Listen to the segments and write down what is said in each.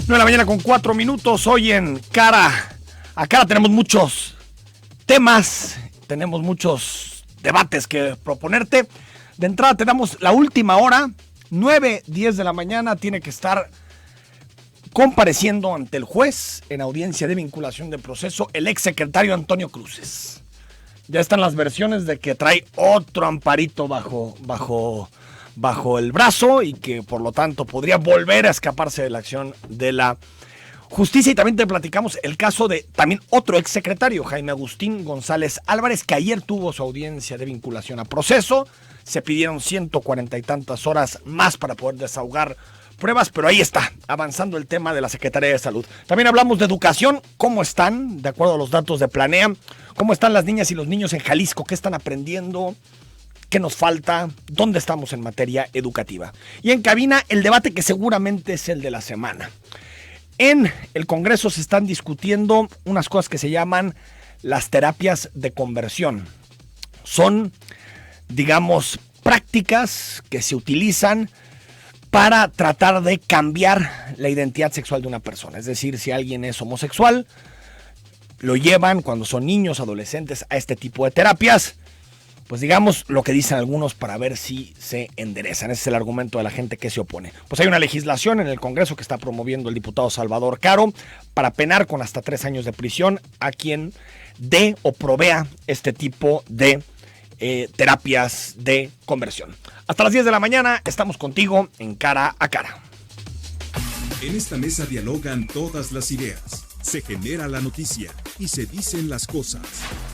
9 de la mañana con 4 minutos. Hoy en Cara a Cara tenemos muchos temas, tenemos muchos debates que proponerte. De entrada tenemos la última hora, 9:10 de la mañana, tiene que estar compareciendo ante el juez en audiencia de vinculación de proceso el exsecretario Antonio Cruces. Ya están las versiones de que trae otro amparito bajo el brazo y que por lo tanto podría volver a escaparse de la acción de la justicia. Y también te platicamos el caso de también otro exsecretario, Jaime Agustín González Álvarez, que ayer tuvo su audiencia de vinculación a proceso. Se pidieron 140 y tantas horas más para poder desahogar pruebas, pero ahí está, avanzando el tema de la Secretaría de Salud. También hablamos de educación, cómo están, de acuerdo a los datos de Planea, cómo están las niñas y los niños en Jalisco, qué están aprendiendo, qué nos falta, dónde estamos en materia educativa. Y en cabina, el debate que seguramente es el de la semana. En el Congreso se están discutiendo unas cosas que se llaman las terapias de conversión. Son, digamos, prácticas que se utilizan para tratar de cambiar la identidad sexual de una persona. Es decir, si alguien es homosexual, lo llevan cuando son niños, adolescentes, a este tipo de terapias. Pues digamos lo que dicen algunos para ver si se enderezan. Ese es el argumento de la gente que se opone. Pues hay una legislación en el Congreso que está promoviendo el diputado Salvador Caro para penar con hasta 3 años de prisión a quien dé o provea este tipo de terapias de conversión. Hasta las 10 de la mañana estamos contigo en Cara a Cara. En esta mesa dialogan todas las ideas, se genera la noticia y se dicen las cosas.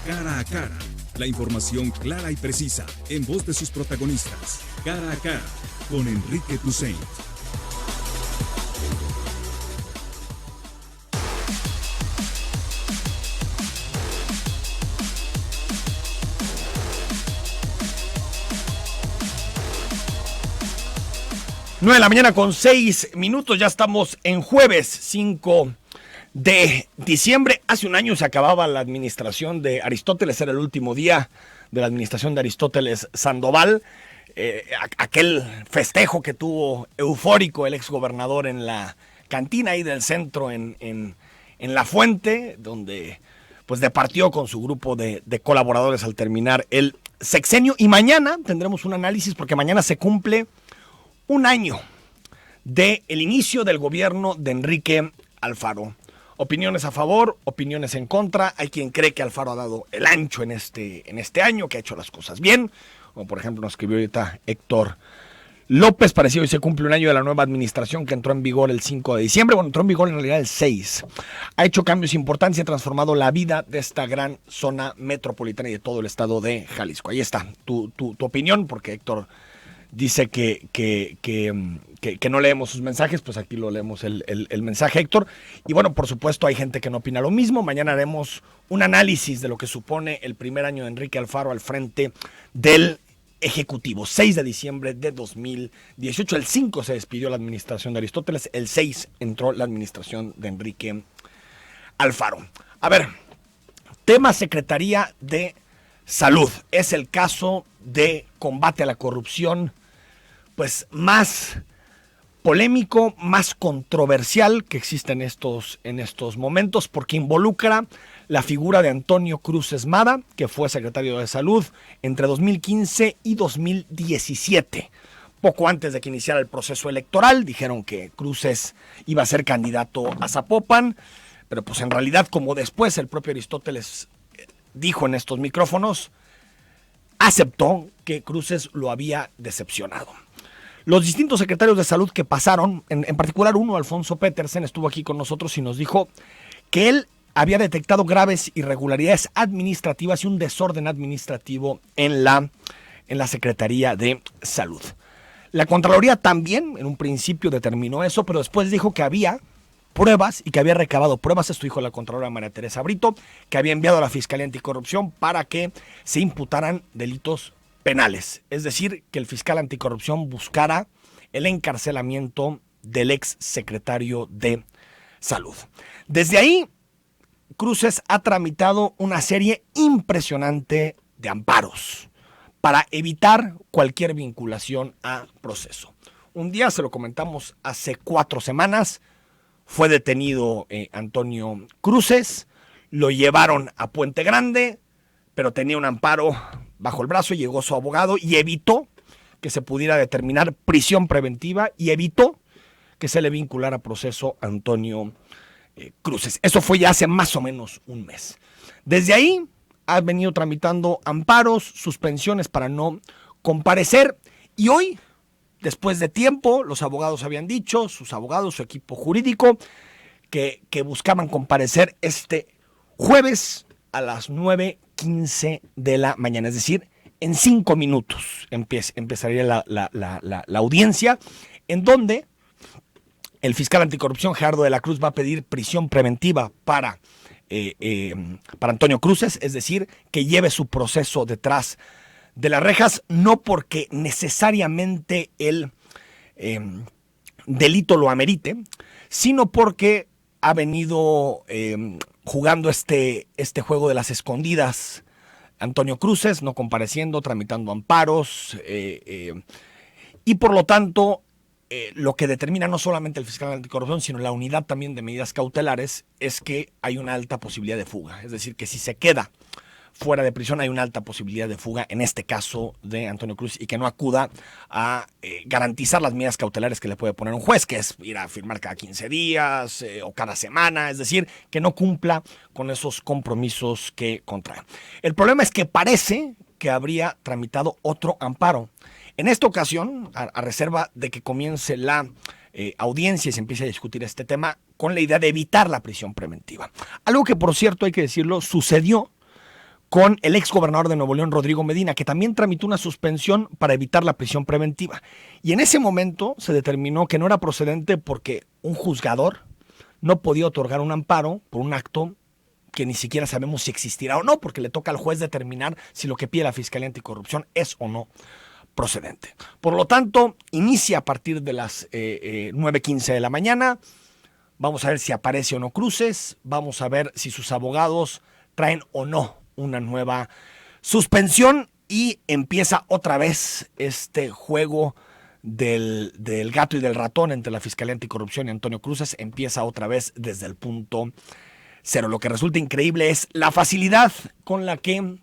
Cara a Cara, la información clara y precisa en voz de sus protagonistas. Cara a Cara, con Enrique Tusain. Nueve de la mañana con 6 minutos, ya estamos en jueves 5 de diciembre. Hace un año se acababa la administración de Aristóteles, era el último día de la administración de Aristóteles Sandoval. Aquel festejo que tuvo eufórico el exgobernador en la cantina ahí del centro en La Fuente, donde pues departió con su grupo de colaboradores al terminar el sexenio. Y mañana tendremos un análisis porque mañana se cumple un año del inicio del gobierno de Enrique Alfaro. Opiniones a favor, opiniones en contra. Hay quien cree que Alfaro ha dado el ancho en este año, que ha hecho las cosas bien. Como por ejemplo nos escribió ahorita Héctor López. Parecido hoy se cumple un año de la nueva administración que entró en vigor el 5 de diciembre. Bueno, entró en vigor en realidad el 6. Ha hecho cambios importantes y ha transformado la vida de esta gran zona metropolitana y de todo el estado de Jalisco. Ahí está tu opinión, porque Héctor dice que no leemos sus mensajes, pues aquí lo leemos el mensaje, Héctor. Y bueno, por supuesto hay gente que no opina lo mismo. Mañana haremos un análisis de lo que supone el primer año de Enrique Alfaro al frente del Ejecutivo. 6 de diciembre de 2018. El 5 se despidió la administración de Aristóteles. El 6 entró la administración de Enrique Alfaro. A ver, tema Secretaría de Salud. Es el caso de combate a la corrupción pues más polémico, más controversial que existe en estos momentos, porque involucra la figura de Antonio Cruces Mada, que fue secretario de Salud entre 2015 y 2017. Poco antes de que iniciara el proceso electoral, dijeron que Cruces iba a ser candidato a Zapopan, pero pues en realidad, como después el propio Aristóteles dijo en estos micrófonos, aceptó que Cruces lo había decepcionado. Los distintos secretarios de salud que pasaron, en particular uno, Alfonso Petersen, estuvo aquí con nosotros y nos dijo que él había detectado graves irregularidades administrativas y un desorden administrativo en la Secretaría de Salud. La Contraloría también, en un principio, determinó eso, pero después dijo que había pruebas y que había recabado pruebas, esto dijo la Contralora María Teresa Brito, que había enviado a la Fiscalía Anticorrupción para que se imputaran delitos penales. Es decir, que el fiscal anticorrupción buscara el encarcelamiento del ex secretario de Salud. Desde ahí, Cruces ha tramitado una serie impresionante de amparos para evitar cualquier vinculación a proceso. Un día, se lo comentamos hace 4 semanas, fue detenido Antonio Cruces, lo llevaron a Puente Grande, pero tenía un amparo bajo el brazo, llegó su abogado y evitó que se pudiera determinar prisión preventiva y evitó que se le vinculara a proceso a Antonio Cruces. Eso fue ya hace más o menos un mes. Desde ahí ha venido tramitando amparos, suspensiones para no comparecer y hoy, después de tiempo, los abogados habían dicho, sus abogados, su equipo jurídico, que buscaban comparecer este jueves a las 9:15 de la mañana, es decir, en 5 minutos empezaría la audiencia, en donde el fiscal anticorrupción Gerardo de la Cruz va a pedir prisión preventiva para Antonio Cruces, es decir, que lleve su proceso detrás de las rejas, no porque necesariamente el delito lo amerite, sino porque ha venido jugando este juego de las escondidas Antonio Cruces, no compareciendo, tramitando amparos, y por lo tanto lo que determina no solamente el fiscal anticorrupción, sino la unidad también de medidas cautelares, es que hay una alta posibilidad de fuga. Es decir, que si se queda fuera de prisión hay una alta posibilidad de fuga, en este caso de Antonio Cruz, y que no acuda a garantizar las medidas cautelares que le puede poner un juez, que es ir a firmar cada 15 días o cada semana, es decir, que no cumpla con esos compromisos que contrae. El problema es que parece que habría tramitado otro amparo. En esta ocasión, a reserva de que comience la audiencia y se empiece a discutir este tema con la idea de evitar la prisión preventiva. Algo que, por cierto, hay que decirlo, sucedió con el exgobernador de Nuevo León, Rodrigo Medina, que también tramitó una suspensión para evitar la prisión preventiva. Y en ese momento se determinó que no era procedente porque un juzgador no podía otorgar un amparo por un acto que ni siquiera sabemos si existirá o no, porque le toca al juez determinar si lo que pide la Fiscalía Anticorrupción es o no procedente. Por lo tanto, inicia a partir de las 9:15 de la mañana. Vamos a ver si aparece o no Cruces. Vamos a ver si sus abogados traen o no una nueva suspensión y empieza otra vez este juego del gato y del ratón entre la Fiscalía Anticorrupción y Antonio Cruces. Empieza otra vez desde el punto cero. Lo que resulta increíble es la facilidad con la que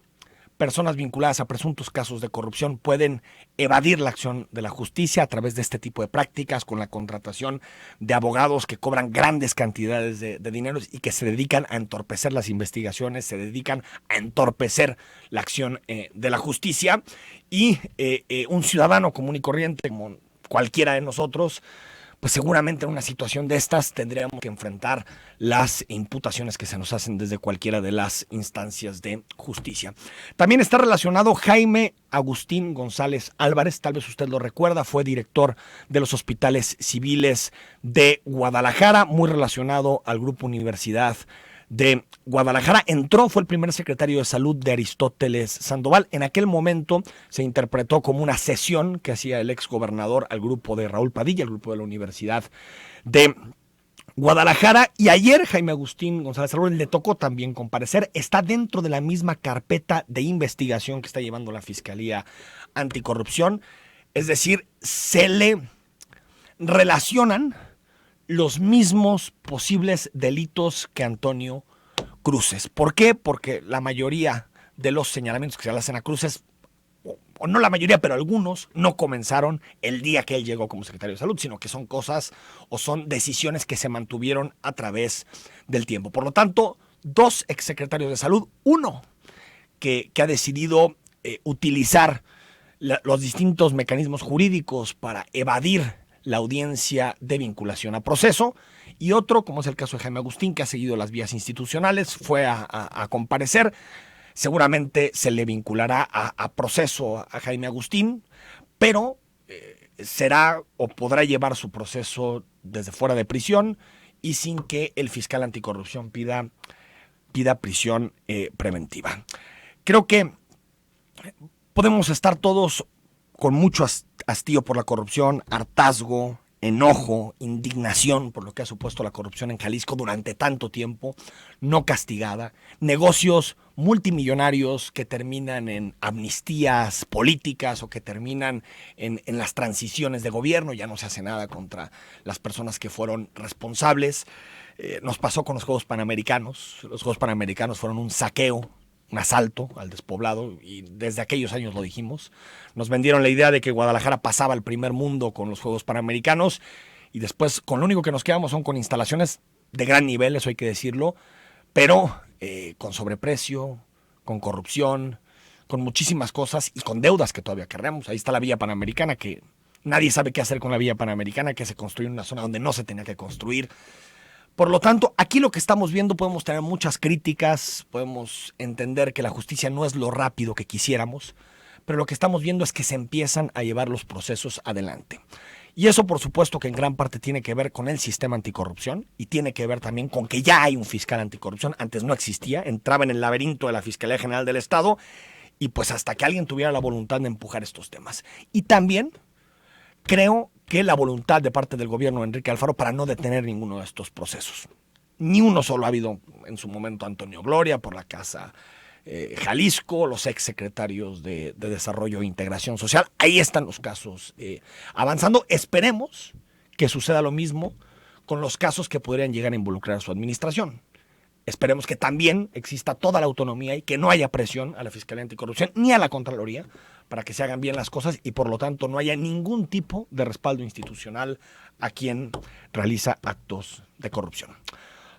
personas vinculadas a presuntos casos de corrupción pueden evadir la acción de la justicia a través de este tipo de prácticas, con la contratación de abogados que cobran grandes cantidades de dinero y que se dedican a entorpecer las investigaciones, se dedican a entorpecer la acción de la justicia. Y un ciudadano común y corriente, como cualquiera de nosotros, pues seguramente en una situación de estas tendríamos que enfrentar las imputaciones que se nos hacen desde cualquiera de las instancias de justicia. También está relacionado Jaime Agustín González Álvarez, tal vez usted lo recuerda, fue director de los hospitales civiles de Guadalajara, muy relacionado al Grupo Universidad de Guadalajara. Fue el primer secretario de salud de Aristóteles Sandoval. En aquel momento se interpretó como una cesión que hacía el exgobernador al grupo de Raúl Padilla, el grupo de la Universidad de Guadalajara. Y ayer Jaime Agustín González Álvarez le tocó también comparecer. Está dentro de la misma carpeta de investigación que está llevando la Fiscalía Anticorrupción. Es decir, se le relacionan los mismos posibles delitos que Antonio Cruces. ¿Por qué? Porque la mayoría de los señalamientos que se le hacen a Cruces, o no la mayoría, pero algunos, no comenzaron el día que él llegó como secretario de salud, sino que son cosas o son decisiones que se mantuvieron a través del tiempo. Por lo tanto, 2 exsecretarios de salud, uno que ha decidido utilizar los distintos mecanismos jurídicos para evadir la audiencia de vinculación a proceso, y otro, como es el caso de Jaime Agustín, que ha seguido las vías institucionales, fue a comparecer. Seguramente se le vinculará a proceso a Jaime Agustín, pero será o podrá llevar su proceso desde fuera de prisión y sin que el fiscal anticorrupción pida prisión preventiva. Creo que podemos estar todos con mucho hastío por la corrupción, hartazgo, enojo, indignación por lo que ha supuesto la corrupción en Jalisco durante tanto tiempo, no castigada, negocios multimillonarios que terminan en amnistías políticas o que terminan en las transiciones de gobierno, ya no se hace nada contra las personas que fueron responsables. Nos pasó con los Juegos Panamericanos. Los Juegos Panamericanos fueron un saqueo, un asalto al despoblado, y desde aquellos años lo dijimos. Nos vendieron la idea de que Guadalajara pasaba al primer mundo con los Juegos Panamericanos, y después con lo único que nos quedamos son con instalaciones de gran nivel, eso hay que decirlo, pero con sobreprecio, con corrupción, con muchísimas cosas y con deudas que todavía cargamos. Ahí está la Vía Panamericana, que nadie sabe qué hacer con la Vía Panamericana, que se construyó en una zona donde no se tenía que construir. Por lo tanto, aquí lo que estamos viendo, podemos tener muchas críticas, podemos entender que la justicia no es lo rápido que quisiéramos, pero lo que estamos viendo es que se empiezan a llevar los procesos adelante. Y eso, por supuesto, que en gran parte tiene que ver con el sistema anticorrupción y tiene que ver también con que ya hay un fiscal anticorrupción. Antes no existía, entraba en el laberinto de la Fiscalía General del Estado y pues hasta que alguien tuviera la voluntad de empujar estos temas. Y también creo que la voluntad de parte del gobierno de Enrique Alfaro para no detener ninguno de estos procesos. Ni uno solo ha habido en su momento. Antonio Gloria por la Casa Jalisco, los exsecretarios de Desarrollo e Integración Social. Ahí están los casos avanzando. Esperemos que suceda lo mismo con los casos que podrían llegar a involucrar a su administración. Esperemos que también exista toda la autonomía y que no haya presión a la Fiscalía Anticorrupción ni a la Contraloría para que se hagan bien las cosas y por lo tanto no haya ningún tipo de respaldo institucional a quien realiza actos de corrupción.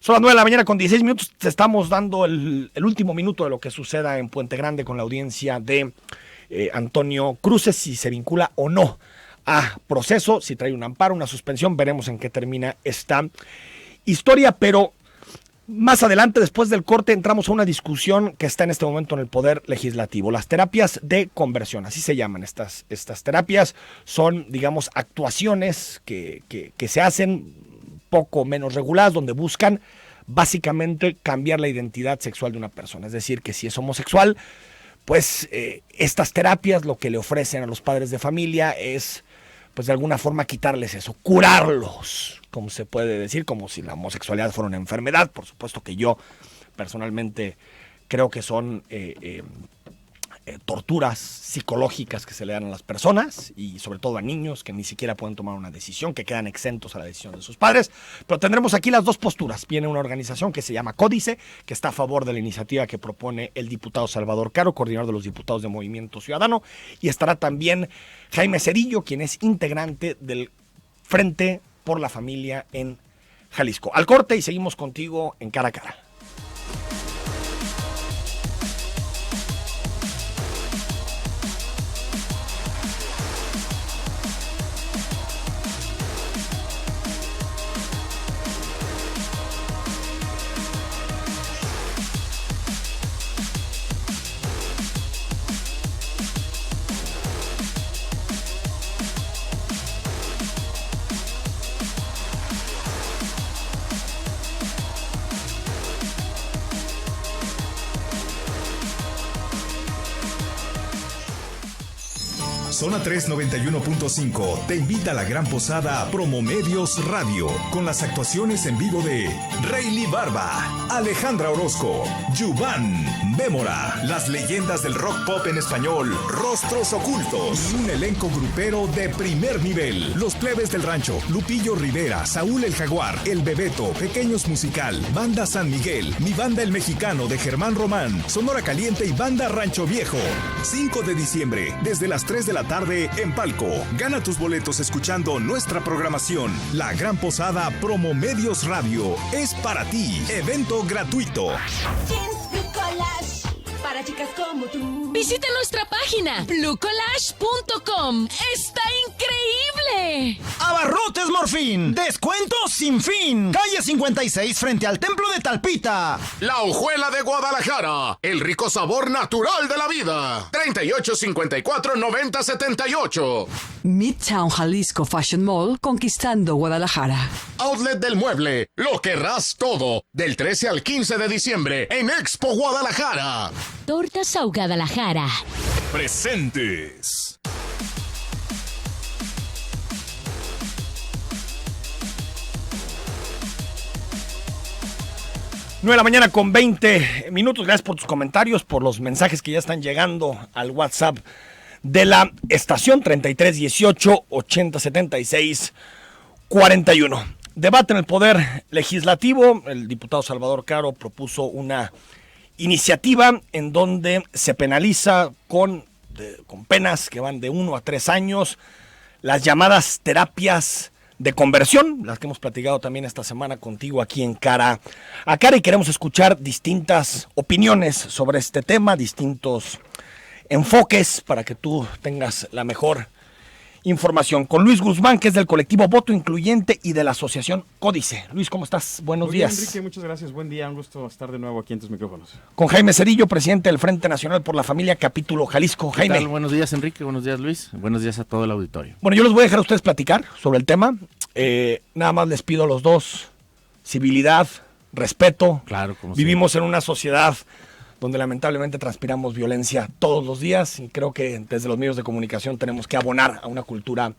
Son las 9 de la mañana con 16 minutos. Te estamos dando el último minuto de lo que suceda en Puente Grande con la audiencia de Antonio Cruces, si se vincula o no a proceso, si trae un amparo, una suspensión. Veremos en qué termina esta historia, pero más adelante, después del corte, entramos a una discusión que está en este momento en el Poder Legislativo. Las terapias de conversión, así se llaman estas terapias. Son, digamos, actuaciones que se hacen poco menos reguladas, donde buscan básicamente cambiar la identidad sexual de una persona. Es decir, que si es homosexual, pues estas terapias lo que le ofrecen a los padres de familia es, pues de alguna forma, quitarles eso, curarlos, como se puede decir, como si la homosexualidad fuera una enfermedad. Por supuesto que yo personalmente creo que son torturas psicológicas que se le dan a las personas y sobre todo a niños que ni siquiera pueden tomar una decisión, que quedan exentos a la decisión de sus padres. Pero tendremos aquí las dos posturas. Viene una organización que se llama Códice, que está a favor de la iniciativa que propone el diputado Salvador Caro, coordinador de los diputados de Movimiento Ciudadano, y estará también Jaime Cerillo, quien es integrante del Frente por la Familia en Jalisco. Al corte y seguimos contigo en Cara a Cara. Zona 391.5 te invita a la gran posada Promomedios Radio con las actuaciones en vivo de Rayleigh Barba, Alejandra Orozco, Yuvan, Bémora, las leyendas del rock pop en español, Rostros Ocultos y un elenco grupero de primer nivel. Los Plebes del Rancho, Lupillo Rivera, Saúl el Jaguar, El Bebeto, Pequeños Musical, Banda San Miguel, Mi Banda el Mexicano de Germán Román, Sonora Caliente y Banda Rancho Viejo. 5 de diciembre, desde las 3 de la tarde en Palco. Gana tus boletos escuchando nuestra programación. La gran posada Promomedios Radio es para ti. Evento gratuito. Para chicas como tú. Visita nuestra página bluecollage.com. ¡Está increíble! Abarrotes Morfín. Descuento sin fin. Calle 56 frente al Templo de Talpita. La Hojuela de Guadalajara. El rico sabor natural de la vida. 3854-9078. Midtown Jalisco Fashion Mall, conquistando Guadalajara. Outlet del Mueble. Lo querrás todo. Del 13 al 15 de diciembre en Expo Guadalajara. Tortas Sau Guadalajara. Presentes. 9 de la mañana con 20 minutos. Gracias por tus comentarios, por los mensajes que ya están llegando al WhatsApp de la estación 33 18 80 76 41. Debate en el Poder Legislativo. El diputado Salvador Caro propuso una iniciativa en donde se penaliza con penas que van de 1 a 3 años las llamadas terapias de conversión, las que hemos platicado también esta semana contigo aquí en Cara a Cara, y queremos escuchar distintas opiniones sobre este tema, distintos enfoques para que tú tengas la mejor información. Con Luis Guzmán, que es del colectivo Voto Incluyente y de la asociación Códice. Luis, ¿cómo estás? Buenos días. Bien, Enrique, muchas gracias. Buen día, un gusto estar de nuevo aquí en tus micrófonos. Con Jaime Cerillo, presidente del Frente Nacional por la Familia, capítulo Jalisco. Jaime. ¿Qué tal? Buenos días, Enrique. Buenos días, Luis. Buenos días a todo el auditorio. Bueno, yo les voy a dejar a ustedes platicar sobre el tema. Nada más les pido a los dos civilidad, respeto. Claro, como vivimos en una sociedad donde lamentablemente transpiramos violencia todos los días, y creo que desde los medios de comunicación tenemos que abonar a una cultura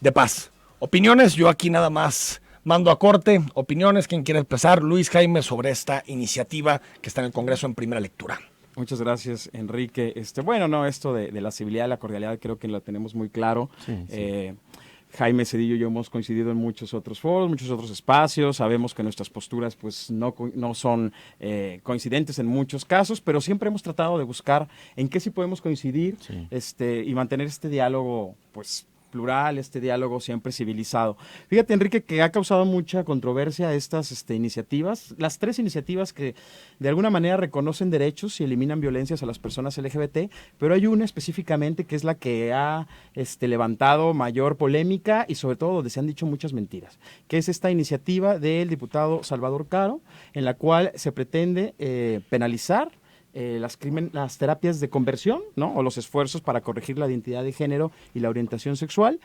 de paz. Opiniones, yo aquí nada más mando a corte. Opiniones, ¿quién quiere empezar? Luis, Jaime, sobre esta iniciativa que está en el Congreso en primera lectura. Muchas gracias, Enrique. Esto de la civilidad y la cordialidad creo que lo tenemos muy claro. Sí. Jaime Cedillo y yo hemos coincidido en muchos otros foros, muchos otros espacios. Sabemos que nuestras posturas pues no son coincidentes en muchos casos, pero siempre hemos tratado de buscar en qué sí podemos coincidir, y mantener este diálogo pues plural, este diálogo siempre civilizado. Fíjate, Enrique, que ha causado mucha controversia estas iniciativas, las 3 iniciativas que de alguna manera reconocen derechos y eliminan violencias a las personas LGBT, pero hay una específicamente que es la que ha levantado mayor polémica y sobre todo donde se han dicho muchas mentiras, que es esta iniciativa del diputado Salvador Caro, en la cual se pretende penalizar las terapias de conversión, ¿no? O los esfuerzos para corregir la identidad de género y la orientación sexual,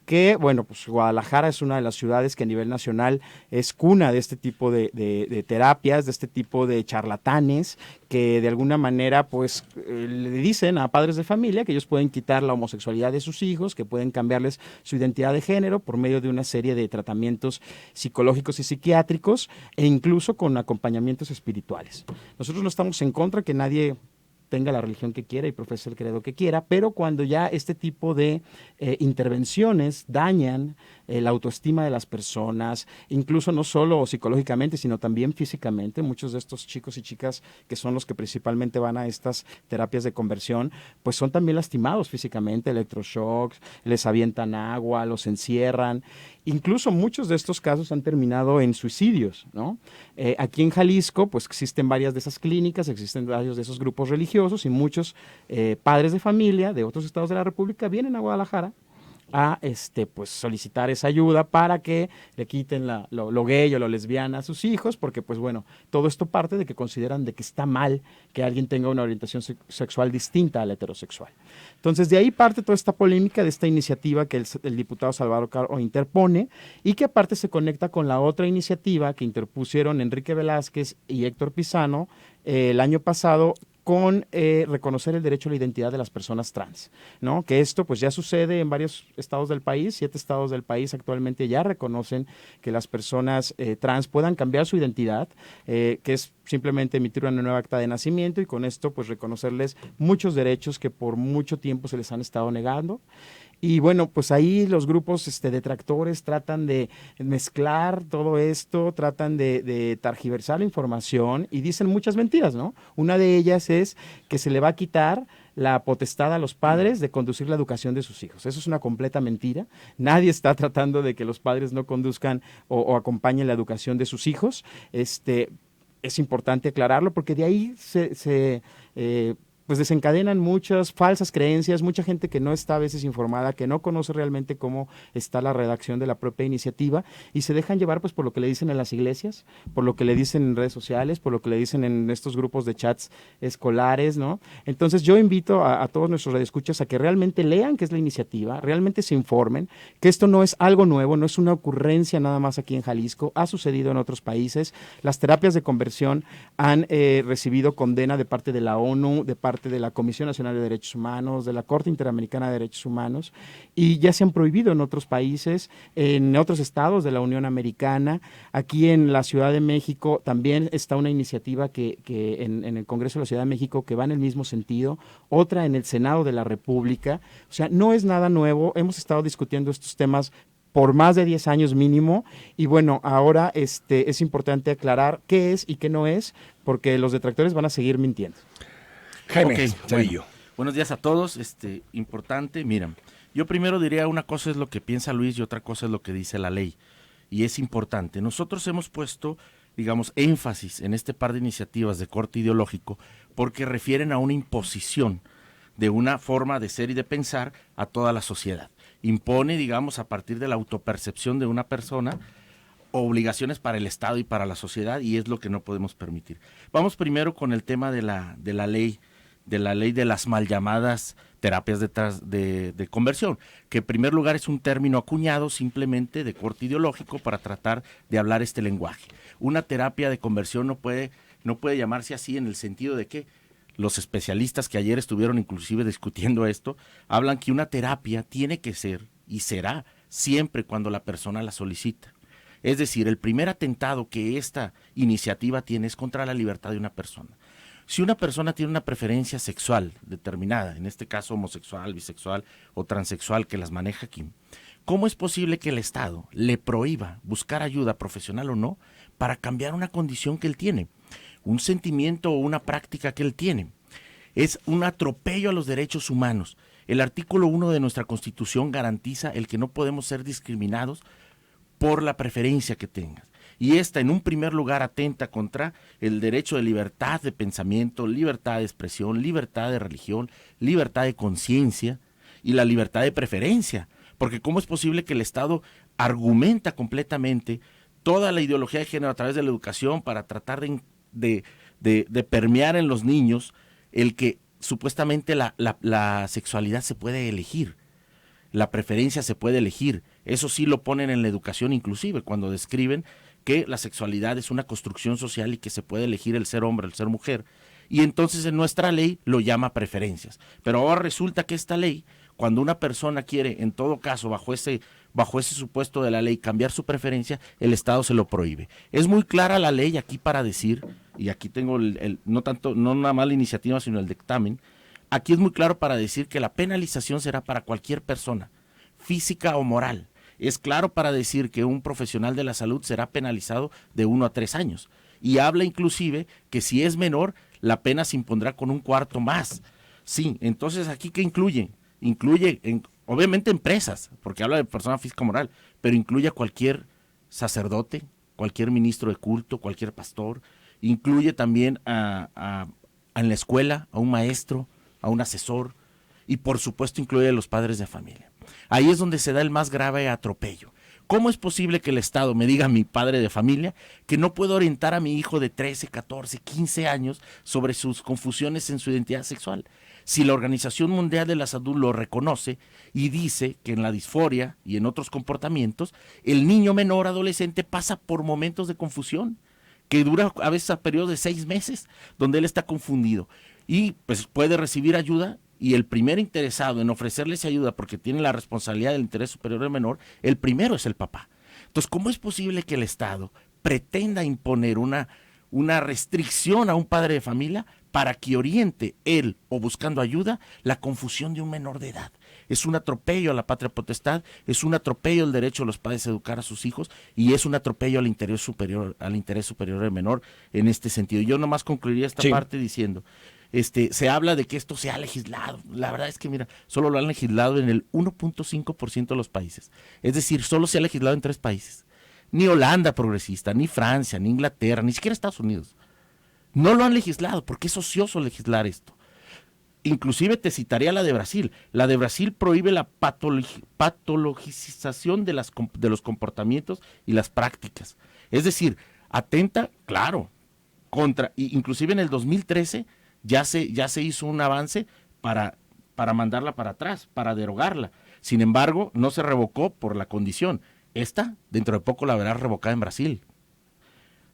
que, bueno, pues Guadalajara es una de las ciudades que a nivel nacional es cuna de este tipo de terapias, de este tipo de charlatanes, que de alguna manera, pues, le dicen a padres de familia que ellos pueden quitar la homosexualidad de sus hijos, que pueden cambiarles su identidad de género por medio de una serie de tratamientos psicológicos y psiquiátricos, e incluso con acompañamientos espirituales. Nosotros no estamos en contra que nadie tenga la religión que quiera y profese el credo que quiera, pero cuando ya este tipo de intervenciones dañan la autoestima de las personas, incluso no solo psicológicamente, sino también físicamente, muchos de estos chicos y chicas que son los que principalmente van a estas terapias de conversión, pues son también lastimados físicamente, electroshocks, les avientan agua, los encierran. Incluso muchos de estos casos han terminado en suicidios, ¿no? Aquí en Jalisco, pues existen varias de esas clínicas, existen varios de esos grupos religiosos y muchos padres de familia de otros estados de la República vienen a Guadalajara a pues solicitar esa ayuda para que le quiten lo gay o lo lesbiana a sus hijos, porque pues bueno, todo esto parte de que consideran de que está mal que alguien tenga una orientación sexual distinta a la heterosexual. Entonces de ahí parte toda esta polémica de esta iniciativa que el diputado Salvador Caro interpone, y que aparte se conecta con la otra iniciativa que interpusieron Enrique Velázquez y Héctor Pizano el año pasado, con reconocer el derecho a la identidad de las personas trans, ¿no? Que esto pues ya sucede en varios estados del país. 7 estados del país actualmente ya reconocen que las personas trans puedan cambiar su identidad, que es simplemente emitir una nueva acta de nacimiento, y con esto pues reconocerles muchos derechos que por mucho tiempo se les han estado negando. Y bueno, pues ahí los grupos detractores tratan de mezclar todo esto, tratan de targiversar la información y dicen muchas mentiras, ¿no? Una de ellas es que se le va a quitar la potestad a los padres de conducir la educación de sus hijos. Eso es una completa mentira. Nadie está tratando de que los padres no conduzcan o acompañen la educación de sus hijos. Es importante aclararlo porque de ahí pues desencadenan muchas falsas creencias, mucha gente que no está a veces informada, que no conoce realmente cómo está la redacción de la propia iniciativa, y se dejan llevar pues por lo que le dicen en las iglesias, por lo que le dicen en redes sociales, por lo que le dicen en estos grupos de chats escolares, ¿no? Entonces yo invito a todos nuestros radioescuchas a que realmente lean qué es la iniciativa, realmente se informen, que esto no es algo nuevo, no es una ocurrencia nada más aquí en Jalisco, ha sucedido en otros países. Las terapias de conversión han recibido condena de parte de la ONU, de parte parte de la Comisión Nacional de Derechos Humanos, de la Corte Interamericana de Derechos Humanos, y ya se han prohibido en otros países, en otros estados de la Unión Americana. Aquí en la Ciudad de México también está una iniciativa que en el Congreso de la Ciudad de México que va en el mismo sentido, otra en el Senado de la República. O sea, no es nada nuevo, hemos estado discutiendo estos temas por más de 10 años mínimo, y bueno, ahora es importante aclarar qué es y qué no es, porque los detractores van a seguir mintiendo. Jaime, bueno, buenos días a todos, importante, miren, yo primero diría una cosa es lo que piensa Luis y otra cosa es lo que dice la ley, y es importante. Nosotros hemos puesto, digamos, énfasis en este par de iniciativas de corte ideológico porque refieren a una imposición de una forma de ser y de pensar a toda la sociedad. Impone, digamos, a partir de la autopercepción de una persona, obligaciones para el Estado y para la sociedad, y es lo que no podemos permitir. Vamos primero con el tema de la ley de las mal llamadas terapias de conversión, que en primer lugar es un término acuñado simplemente de corte ideológico para tratar de hablar este lenguaje. Una terapia de conversión no puede llamarse así en el sentido de que los especialistas que ayer estuvieron inclusive discutiendo esto, hablan que una terapia tiene que ser y será siempre cuando la persona la solicita. Es decir, el primer atentado que esta iniciativa tiene es contra la libertad de una persona. Si una persona tiene una preferencia sexual determinada, en este caso homosexual, bisexual o transexual que las maneja aquí, ¿cómo es posible que el Estado le prohíba buscar ayuda profesional o no para cambiar una condición que él tiene? Un sentimiento o una práctica que él tiene. Es un atropello a los derechos humanos. El artículo 1 de nuestra Constitución garantiza el que no podemos ser discriminados por la preferencia que tengas. Y esta, en un primer lugar, atenta contra el derecho de libertad de pensamiento, libertad de expresión, libertad de religión, libertad de conciencia y la libertad de preferencia. Porque ¿cómo es posible que el Estado argumenta completamente toda la ideología de género a través de la educación para tratar de permear en los niños el que supuestamente la sexualidad se puede elegir, la preferencia se puede elegir? Eso sí lo ponen en la educación inclusive, cuando describen que la sexualidad es una construcción social y que se puede elegir el ser hombre, el ser mujer, y entonces en nuestra ley lo llama preferencias. Pero ahora resulta que esta ley, cuando una persona quiere, en todo caso, bajo ese supuesto de la ley, cambiar su preferencia, el Estado se lo prohíbe. Es muy clara la ley aquí para decir, y aquí tengo no nada más la iniciativa, sino el dictamen, aquí es muy claro para decir que la penalización será para cualquier persona, física o moral. Es claro para decir que un profesional de la salud será penalizado de 1 a 3 años. Y habla inclusive que si es menor, la pena se impondrá con 1 cuarto más. Sí, entonces aquí ¿qué incluye? Incluye, obviamente, empresas, porque habla de persona física o moral, pero incluye a cualquier sacerdote, cualquier ministro de culto, cualquier pastor, incluye también en la escuela, a un maestro, a un asesor, y por supuesto incluye a los padres de familia. Ahí es donde se da el más grave atropello. ¿Cómo es posible que el Estado me diga a mi padre de familia que no puedo orientar a mi hijo de 13, 14, 15 años sobre sus confusiones en su identidad sexual? Si la Organización Mundial de la Salud lo reconoce y dice que en la disforia y en otros comportamientos, el niño menor adolescente pasa por momentos de confusión que dura a veces a periodos de 6 meses, donde él está confundido y pues puede recibir ayuda. Y el primer interesado en ofrecerles ayuda, porque tiene la responsabilidad del interés superior del menor, el primero es el papá. Entonces, ¿cómo es posible que el Estado pretenda imponer una restricción a un padre de familia para que oriente él o buscando ayuda la confusión de un menor de edad? Es un atropello a la patria potestad, es un atropello al derecho de los padres a educar a sus hijos y es un atropello al interés superior del menor en este sentido. Yo nomás concluiría esta parte diciendo... se habla de que esto se ha legislado. La verdad es que, mira, solo lo han legislado en el 1.5% de los países. Es decir, solo se ha legislado en 3 países. Ni Holanda progresista, ni Francia, ni Inglaterra, ni siquiera Estados Unidos. No lo han legislado porque es ocioso legislar esto. Inclusive te citaría la de Brasil. La de Brasil prohíbe la patologización de los comportamientos y las prácticas. Es decir, atenta, claro, inclusive en el 2013 ya se hizo un avance para mandarla para atrás, para derogarla. Sin embargo, no se revocó por la condición. Esta, dentro de poco la verás revocada en Brasil.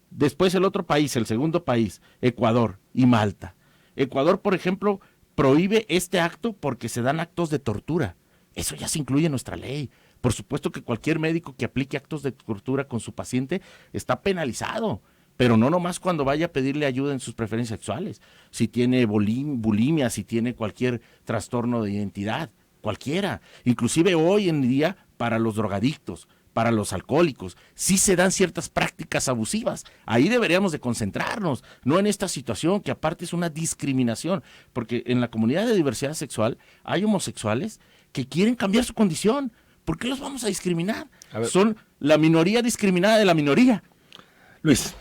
Después el otro país, el segundo país, Ecuador y Malta. Ecuador, por ejemplo, prohíbe este acto porque se dan actos de tortura. Eso ya se incluye en nuestra ley. Por supuesto que cualquier médico que aplique actos de tortura con su paciente está penalizado, pero no nomás cuando vaya a pedirle ayuda en sus preferencias sexuales. Si tiene bulimia, si tiene cualquier trastorno de identidad, cualquiera. Inclusive hoy en día para los drogadictos, para los alcohólicos, sí se dan ciertas prácticas abusivas. Ahí deberíamos de concentrarnos, no en esta situación que aparte es una discriminación, porque en la comunidad de diversidad sexual hay homosexuales que quieren cambiar su condición. ¿Por qué los vamos a discriminar? Son la minoría discriminada de la minoría. Luis.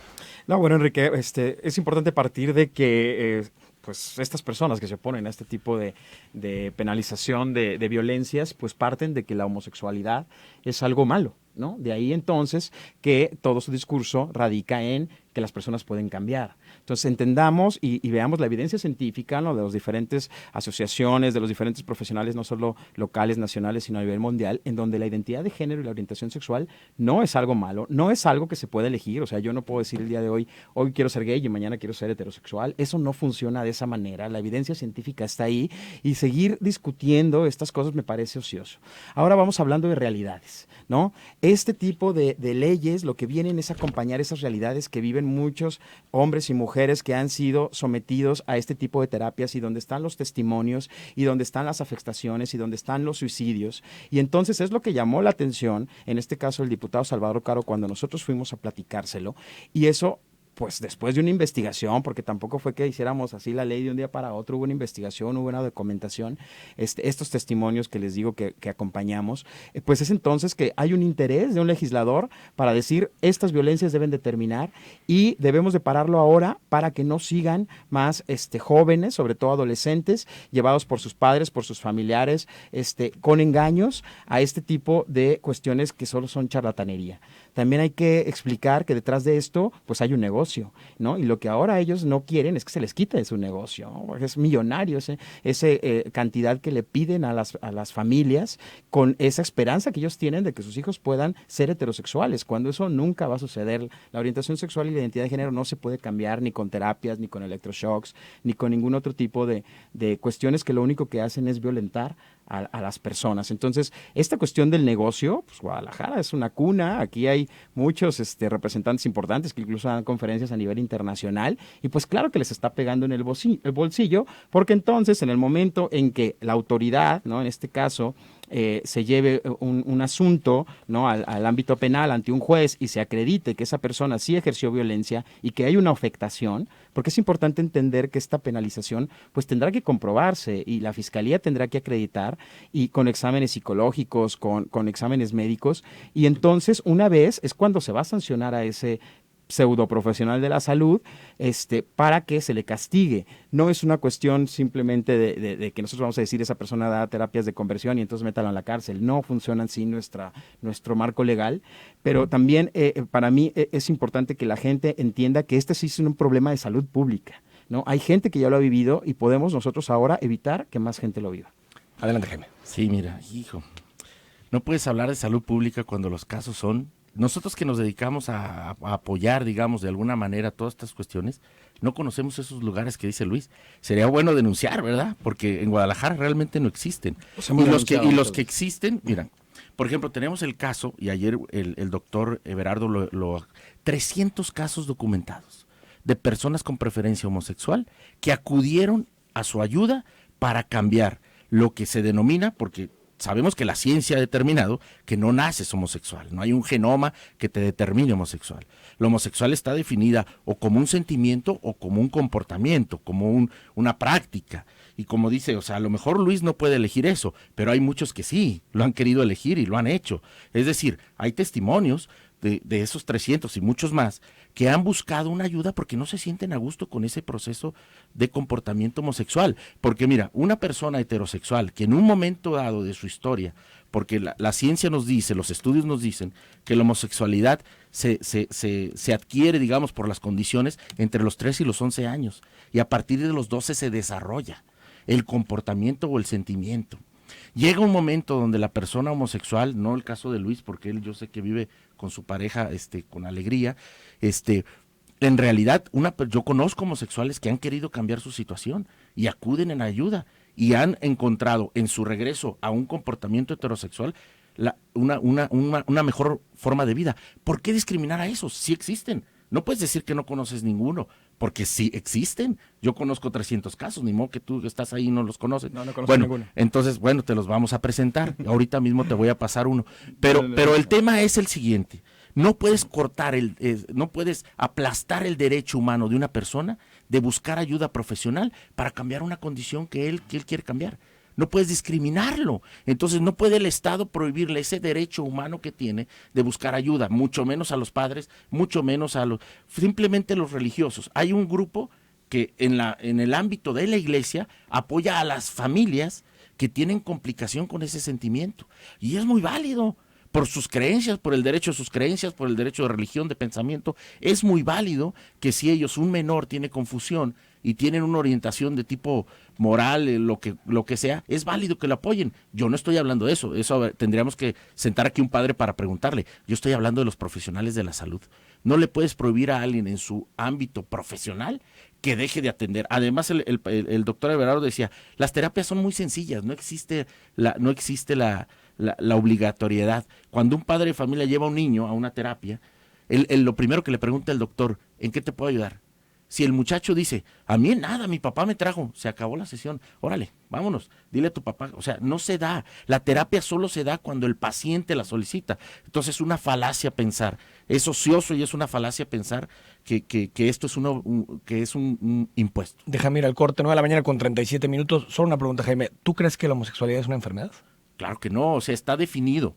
No, bueno, Enrique, es importante partir de que pues estas personas que se oponen a este tipo de penalización de violencias, pues parten de que la homosexualidad es algo malo, ¿no? De ahí entonces que todo su discurso radica en que las personas pueden cambiar. Entonces entendamos y veamos la evidencia científica, ¿no?, de las diferentes asociaciones, de los diferentes profesionales, no solo locales, nacionales, sino a nivel mundial, en donde la identidad de género y la orientación sexual no es algo malo, no es algo que se puede elegir. O sea, yo no puedo decir el día de hoy quiero ser gay y mañana quiero ser heterosexual. Eso no funciona de esa manera. La evidencia científica está ahí y seguir discutiendo estas cosas me parece ocioso. Ahora vamos hablando de realidades, ¿no? Este tipo de leyes lo que vienen es acompañar esas realidades que viven muchos hombres y mujeres que han sido sometidos a este tipo de terapias y donde están los testimonios y donde están las afectaciones y donde están los suicidios. Y entonces es lo que llamó la atención, en este caso el diputado Salvador Caro, cuando nosotros fuimos a platicárselo, y eso pues después de una investigación, porque tampoco fue que hiciéramos así la ley de un día para otro, hubo una investigación, hubo una documentación, estos testimonios que les digo que acompañamos, pues es entonces que hay un interés de un legislador para decir estas violencias deben de terminar y debemos de pararlo ahora para que no sigan más jóvenes, sobre todo adolescentes, llevados por sus padres, por sus familiares, con engaños a este tipo de cuestiones que solo son charlatanería. También hay que explicar que detrás de esto, pues hay un negocio, ¿no? Y lo que ahora ellos no quieren es que se les quite de su negocio, ¿no? Es millonario esa cantidad que le piden a las familias con esa esperanza que ellos tienen de que sus hijos puedan ser heterosexuales, cuando eso nunca va a suceder. La orientación sexual y la identidad de género no se puede cambiar ni con terapias, ni con electroshocks, ni con ningún otro tipo de cuestiones que lo único que hacen es violentar a las personas. Entonces, esta cuestión del negocio, pues Guadalajara es una cuna, aquí hay muchos representantes importantes que incluso dan conferencias a nivel internacional y pues claro que les está pegando en el bolsillo, porque entonces en el momento en que la autoridad, ¿no?, en este caso, se lleve un asunto, ¿no?, al ámbito penal ante un juez y se acredite que esa persona sí ejerció violencia y que hay una afectación, porque es importante entender que esta penalización pues tendrá que comprobarse y la fiscalía tendrá que acreditar y con exámenes psicológicos, con exámenes médicos, y entonces una vez es cuando se va a sancionar a ese pseudo profesional de la salud para que se le castigue. No es una cuestión simplemente de que nosotros vamos a decir esa persona da terapias de conversión y entonces métalo en la cárcel. No funciona así nuestro marco legal, pero también para mí es importante que la gente entienda que este sí es un problema de salud pública, ¿no? Hay gente que ya lo ha vivido y podemos nosotros ahora evitar que más gente lo viva. Adelante, Jaime. Sí, mira, hijo, no puedes hablar de salud pública cuando los casos son... Nosotros que nos dedicamos a apoyar, digamos, de alguna manera todas estas cuestiones, no conocemos esos lugares que dice Luis. Sería bueno denunciar, ¿verdad? Porque en Guadalajara realmente no existen. Y los que existen, mira, por ejemplo, tenemos el caso, y ayer el doctor Everardo 300 casos documentados de personas con preferencia homosexual que acudieron a su ayuda para cambiar lo que se denomina, porque sabemos que la ciencia ha determinado que no naces homosexual, no hay un genoma que te determine homosexual. Lo homosexual está definida o como un sentimiento o como un comportamiento, como una práctica. Y como dice, o sea, a lo mejor Luis no puede elegir eso, pero hay muchos que sí, lo han querido elegir y lo han hecho. Es decir, hay testimonios de esos 300 y muchos más que han buscado una ayuda porque no se sienten a gusto con ese proceso de comportamiento homosexual. Porque mira, una persona heterosexual que en un momento dado de su historia, porque la ciencia nos dice, los estudios nos dicen que la homosexualidad se adquiere, digamos, por las condiciones entre los 3 y los 11 años y a partir de los 12 se desarrolla el comportamiento o el sentimiento. Llega un momento donde la persona homosexual, no el caso de Luis, porque él yo sé que vive con su pareja con alegría, en realidad, yo conozco homosexuales que han querido cambiar su situación y acuden en ayuda y han encontrado en su regreso a un comportamiento heterosexual una mejor forma de vida. ¿Por qué discriminar a esos? Sí existen. No puedes decir que no conoces ninguno, porque sí existen. Yo conozco 300 casos, ni modo que tú estás ahí y no los conoces. No conozco ninguno. Entonces, te los vamos a presentar. Ahorita mismo te voy a pasar uno. Pero el tema es el siguiente. No puedes no puedes aplastar el derecho humano de una persona de buscar ayuda profesional para cambiar una condición que él quiere cambiar. No puedes discriminarlo. Entonces no puede el Estado prohibirle ese derecho humano que tiene de buscar ayuda, mucho menos a los padres, mucho menos simplemente los religiosos. Hay un grupo que en el ámbito de la iglesia apoya a las familias que tienen complicación con ese sentimiento. Y es muy válido. Por sus creencias, por el derecho a sus creencias, por el derecho de religión, de pensamiento, es muy válido que si un menor tiene confusión y tienen una orientación de tipo moral, lo que sea, es válido que lo apoyen. Yo no estoy hablando de eso, tendríamos que sentar aquí un padre para preguntarle. Yo estoy hablando de los profesionales de la salud. No le puedes prohibir a alguien en su ámbito profesional que deje de atender. Además, el doctor Everardo decía, las terapias son muy sencillas, no existe la obligatoriedad. Cuando un padre de familia lleva a un niño a una terapia, lo primero que le pregunta el doctor, ¿en qué te puedo ayudar? Si el muchacho dice, a mí nada, mi papá me trajo, se acabó la sesión, órale, vámonos, dile a tu papá. O sea, no se da. La terapia solo se da cuando el paciente la solicita. Entonces es una falacia pensar, es ocioso y es una falacia pensar que esto es un impuesto. Déjame ir al corte, 9 de la mañana con 37 minutos. Solo una pregunta, Jaime. ¿Tú crees que la homosexualidad es una enfermedad? Claro que no, o sea, está definido.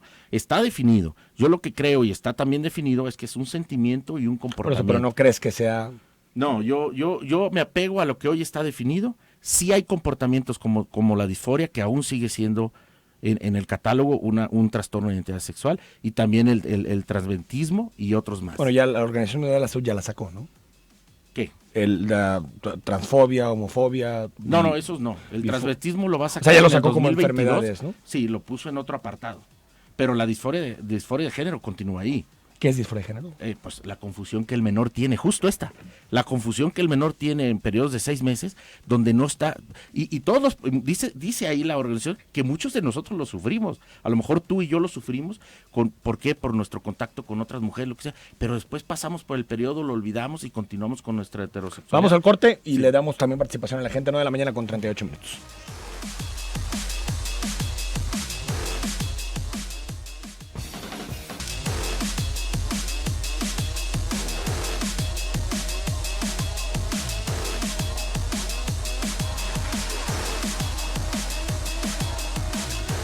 Yo lo que creo y está también definido es que es un sentimiento y un comportamiento. Pero no crees que sea... No, yo me apego a lo que hoy está definido. Sí hay comportamientos como la disforia, que aún sigue siendo en el catálogo un trastorno de identidad sexual, y también el transventismo y otros más. Bueno, ya la Organización Mundial de la Salud ya la sacó, ¿no? ¿Qué? La transfobia, homofobia... No, esos no. El transvestismo lo va a sacar. O sea, ya lo sacó como enfermedades, ¿no? Sí, lo puso en otro apartado. Pero la disforia de género continúa ahí. ¿Qué es disforia de género? Pues la confusión que el menor tiene, justo esta. La confusión que el menor tiene en periodos de 6 meses, donde no está... Y todos, dice ahí la organización, que muchos de nosotros lo sufrimos. A lo mejor tú y yo lo sufrimos. ¿Por qué? Por nuestro contacto con otras mujeres, lo que sea. Pero después pasamos por el periodo, lo olvidamos y continuamos con nuestra heterosexualidad. Vamos al corte y le damos también participación a la gente. 9 de la mañana con 38 minutos.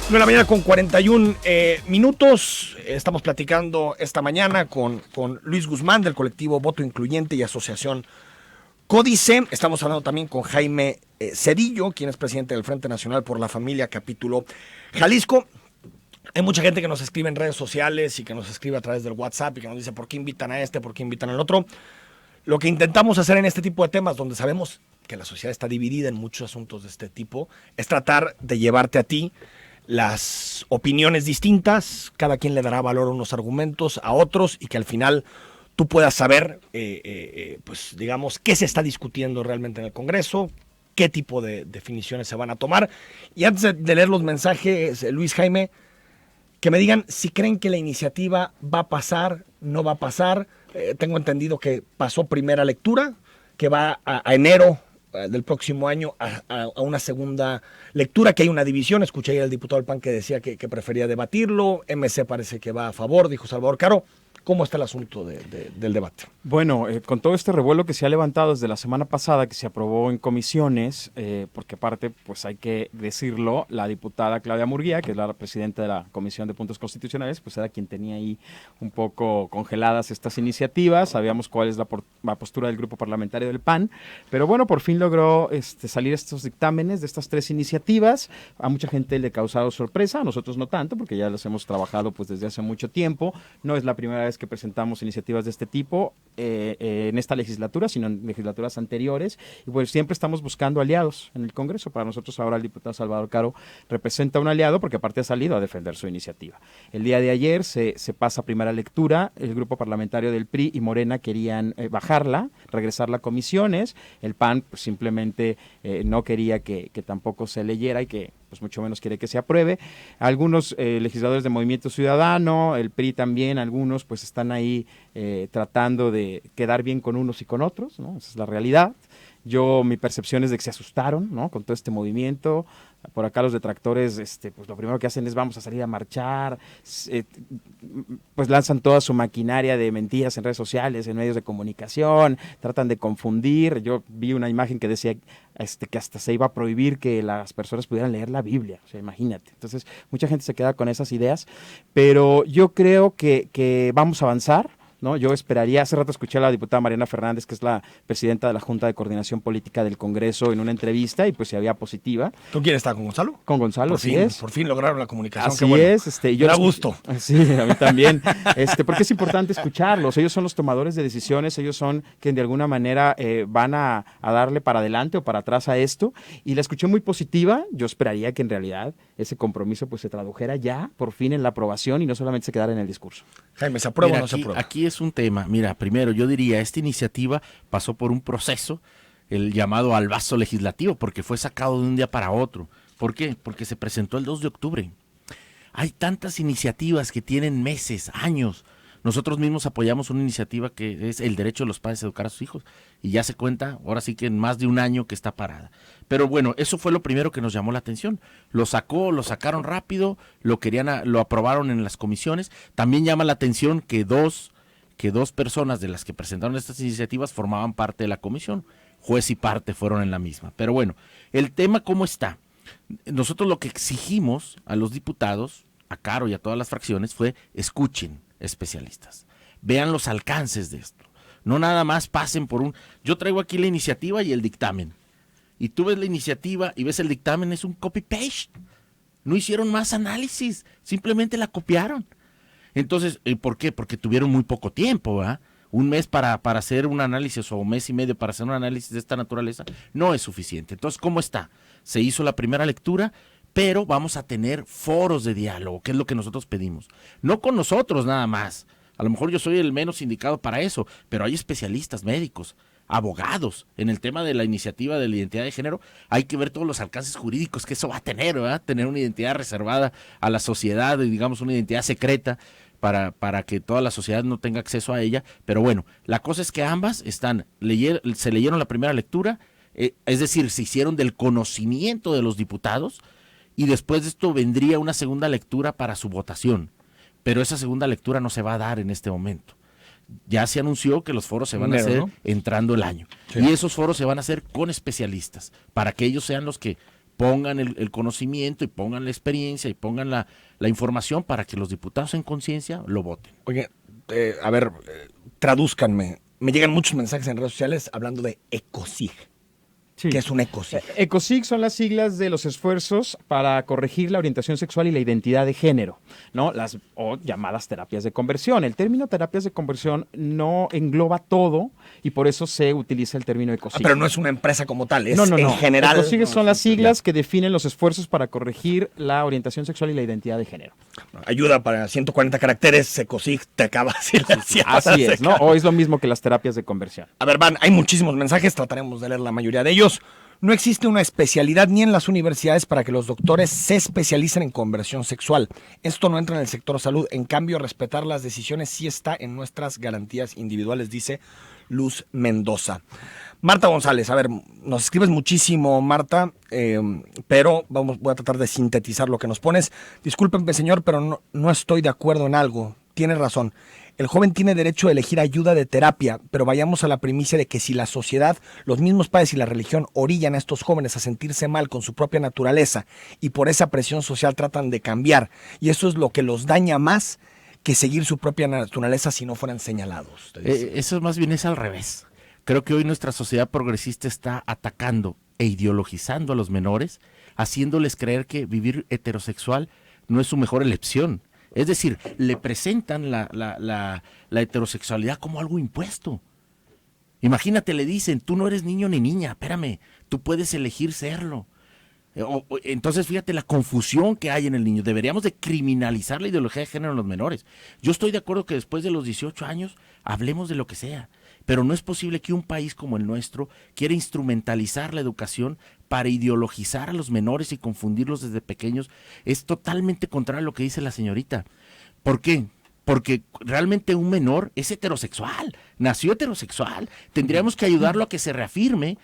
De la mañana con 41 minutos. Estamos platicando esta mañana con Luis Guzmán del colectivo Voto Incluyente y Asociación Códice. Estamos hablando también con Jaime Cedillo, quien es presidente del Frente Nacional por la Familia, capítulo Jalisco. Hay mucha gente que nos escribe en redes sociales y que nos escribe a través del WhatsApp y que nos dice por qué invitan a este, por qué invitan al otro. Lo que intentamos hacer en este tipo de temas, donde sabemos que la sociedad está dividida en muchos asuntos de este tipo, es tratar de llevarte a ti las opiniones distintas. Cada quien le dará valor a unos argumentos, a otros, y que al final tú puedas saber, pues digamos, qué se está discutiendo realmente en el Congreso, qué tipo de definiciones se van a tomar. Y antes de leer los mensajes, Luis, Jaime, que me digan si creen que la iniciativa va a pasar, no va a pasar. Tengo entendido que pasó primera lectura, que va a enero del próximo año a una segunda lectura, que hay una división. Escuché ayer al diputado del PAN que decía que prefería debatirlo. MC parece que va a favor, dijo Salvador Caro. ¿Cómo está el asunto del debate? Bueno, con todo este revuelo que se ha levantado desde la semana pasada, que se aprobó en comisiones, porque aparte, pues hay que decirlo, la diputada Claudia Murguía, que es la presidenta de la Comisión de Puntos Constitucionales, pues era quien tenía ahí un poco congeladas estas iniciativas. Sabíamos cuál es la postura del grupo parlamentario del PAN, pero bueno, por fin logró salir estos dictámenes de estas 3 iniciativas. A mucha gente le ha causado sorpresa, a nosotros no tanto, porque ya las hemos trabajado pues desde hace mucho tiempo. No es la primera vez que presentamos iniciativas de este tipo. en esta legislatura, sino en legislaturas anteriores, y pues siempre estamos buscando aliados en el Congreso. Para nosotros ahora el diputado Salvador Caro representa un aliado porque aparte ha salido a defender su iniciativa. El día de ayer se pasa a primera lectura, el grupo parlamentario del PRI y Morena querían bajarla, regresarla a comisiones, el PAN pues, simplemente no quería que tampoco se leyera y que pues mucho menos quiere que se apruebe. Algunos legisladores de Movimiento Ciudadano, el PRI también, algunos pues están ahí tratando de quedar bien con unos y con otros, ¿no? Esa es la realidad. Mi percepción es de que se asustaron, ¿no? Con todo este movimiento. Por acá los detractores, pues lo primero que hacen es vamos a salir a marchar, pues lanzan toda su maquinaria de mentiras en redes sociales, en medios de comunicación, tratan de confundir. Yo vi una imagen que decía que hasta se iba a prohibir que las personas pudieran leer la Biblia, o sea, imagínate. Entonces, mucha gente se queda con esas ideas, pero yo creo que vamos a avanzar, ¿no? Yo esperaría, hace rato escuché a la diputada Mariana Fernández, que es la presidenta de la Junta de Coordinación Política del Congreso, en una entrevista, y pues se había positiva. ¿Tú quieres estar con Gonzalo? Con Gonzalo, Por fin lograron la comunicación. Así es. Yo da gusto. Sí, a mí también. Porque es importante escucharlos. Ellos son los tomadores de decisiones, ellos son quienes de alguna manera van a darle para adelante o para atrás a esto. Y la escuché muy positiva. Yo esperaría que en realidad ese compromiso pues se tradujera ya, por fin, en la aprobación y no solamente se quedara en el discurso. Jaime, ¿se aprueba o no se aprueba? Aquí es un tema. Mira, primero yo diría, esta iniciativa pasó por un proceso, el llamado albazo legislativo, porque fue sacado de un día para otro. ¿Por qué? Porque se presentó el 2 de octubre. Hay tantas iniciativas que tienen meses, años. Nosotros mismos apoyamos una iniciativa que es el derecho de los padres a educar a sus hijos y ya se cuenta, ahora sí que en más de un año que está parada. Pero bueno, eso fue lo primero que nos llamó la atención. Lo sacaron rápido, lo aprobaron en las comisiones. También llama la atención que dos personas de las que presentaron estas iniciativas formaban parte de la comisión. Juez y parte fueron en la misma. Pero bueno, el tema ¿cómo está? Nosotros lo que exigimos a los diputados, a Caro y a todas las fracciones, fue escuchen especialistas, vean los alcances de esto, no nada más pasen por yo traigo aquí la iniciativa y el dictamen, y tú ves la iniciativa y ves el dictamen, es un copy-paste, no hicieron más análisis, simplemente la copiaron. Entonces, ¿por qué? Porque tuvieron muy poco tiempo, ¿verdad? Un mes para hacer un análisis o un mes y medio para hacer un análisis de esta naturaleza no es suficiente. Entonces, ¿cómo está? Se hizo la primera lectura, pero vamos a tener foros de diálogo, que es lo que nosotros pedimos. No con nosotros nada más. A lo mejor yo soy el menos indicado para eso, pero hay especialistas médicos, abogados. En el tema de la iniciativa de la identidad de género, hay que ver todos los alcances jurídicos que eso va a tener, ¿verdad? Tener una identidad reservada a la sociedad, digamos una identidad secreta, para que toda la sociedad no tenga acceso a ella. Pero bueno, la cosa es que ambas se leyeron la primera lectura, es decir, se hicieron del conocimiento de los diputados, y después de esto vendría una segunda lectura para su votación. Pero esa segunda lectura no se va a dar en este momento. Ya se anunció que los foros se van a hacer, ¿no?, entrando el año. Sí. Y esos foros se van a hacer con especialistas, para que ellos sean los que pongan el conocimiento y pongan la experiencia y pongan la información para que los diputados en conciencia lo voten. Oye, tradúzcanme. Me llegan muchos mensajes en redes sociales hablando de ECOSIG. Sí. ¿Qué es un ECOSIG? ECOSIG son las siglas de los esfuerzos para corregir la orientación sexual y la identidad de género, ¿no? O llamadas terapias de conversión. El término terapias de conversión no engloba todo y por eso se utiliza el término ECOSIG. Pero no es una empresa como tal, es no. en general. ECOSIG son las siglas que definen los esfuerzos para corregir la orientación sexual y la identidad de género. Ayuda para 140 caracteres, ECOSIG te acaba Así es, ¿no? O es lo mismo que las terapias de conversión. A ver, hay muchísimos mensajes, trataremos de leer la mayoría de ellos. No existe una especialidad ni en las universidades para que los doctores se especialicen en conversión sexual. Esto no entra en el sector salud. En cambio, respetar las decisiones sí está en nuestras garantías individuales, dice Luz Mendoza. Marta González, a ver, nos escribes muchísimo, Marta, pero voy a tratar de sintetizar lo que nos pones. Discúlpenme, señor, pero no estoy de acuerdo en algo. Tiene razón. El joven tiene derecho a elegir ayuda de terapia, pero vayamos a la primicia de que si la sociedad, los mismos padres y la religión orillan a estos jóvenes a sentirse mal con su propia naturaleza y por esa presión social tratan de cambiar, y eso es lo que los daña más que seguir su propia naturaleza si no fueran señalados. Eso más bien es al revés. Creo que hoy nuestra sociedad progresista está atacando e ideologizando a los menores, haciéndoles creer que vivir heterosexual no es su mejor elección. Es decir, le presentan la heterosexualidad como algo impuesto. Imagínate, le dicen, tú no eres niño ni niña, espérame, tú puedes elegir serlo. Entonces, fíjate la confusión que hay en el niño. Deberíamos de criminalizar la ideología de género en los menores. Yo estoy de acuerdo que después de los 18 años hablemos de lo que sea, pero no es posible que un país como el nuestro quiera instrumentalizar la educación para ideologizar a los menores y confundirlos desde pequeños. Es totalmente contrario a lo que dice la señorita. ¿Por qué? Porque realmente un menor es heterosexual, nació heterosexual. Tendríamos que ayudarlo a que se reafirme